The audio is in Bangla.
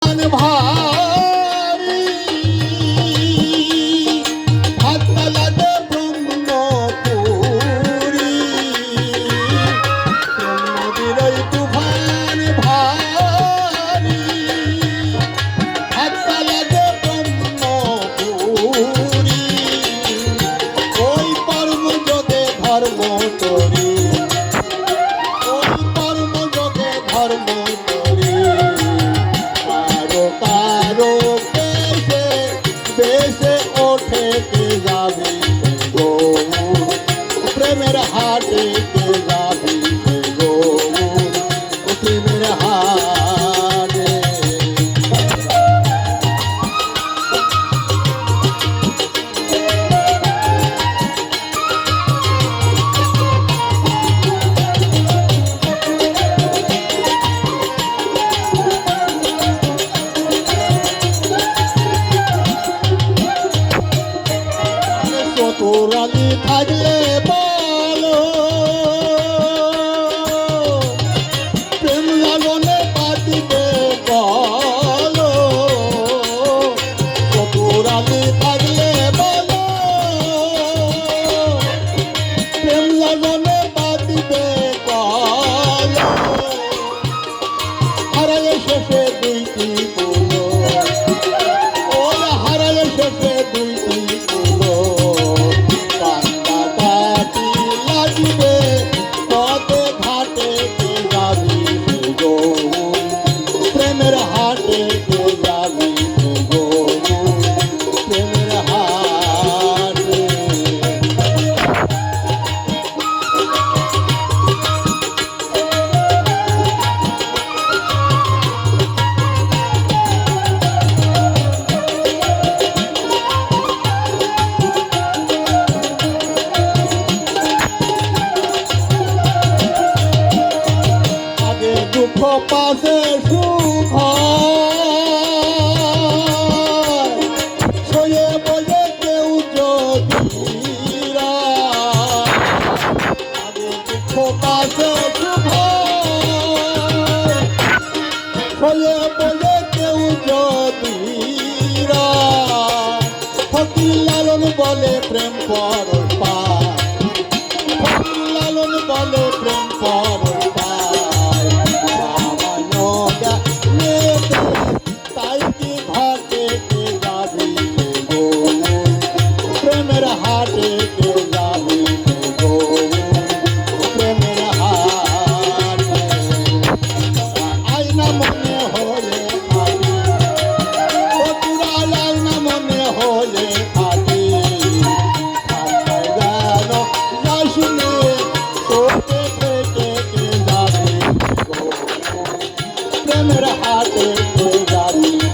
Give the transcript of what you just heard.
ভারী ভাত লাগে ব্রহ্মপুরী নদীর তুফান ভারী ভাত লাগে ব্রহ্মপুরী ওই কর্ম যোগে ধর্ম তরি ওই কর্ম যোগে ধর্ম তরি বেশে ওঠে কে যাবি গৌর প্রেমের হাটে কে যাবি গৌর প্রেমের হাটে তোরালি থাকলে বলো প্রেম লাগনে পাতিবে বলো তোরালি থাকলে বলো প্রেম লাগনে পাতিবে বলো হারালে শেষে দুইটি বলো ওরা হারালে শেষে দুইটি প্রেমের হাটে কে যাবি প্রেমের হাটে আগে দুঃখ পাশে সুখ সয়ে বলে কেউ যদি আগে দুঃখ পাশে সুখ সয়ে বলে কেউ যদি ফকির লালন বলে প্রেম পরশ পায় ফকির লালন বলে প্রেম পরশ পায় তাই কি ঘাটে কে যাবি প্রেমের হাটে কে যাবি প্রেমের হাটে আয়না মনে হলে থাকি আয়না মনে হলে থাকি গেল না শুনে তোকে থেকে কে যাবি প্রেমের হাটে কে যাবি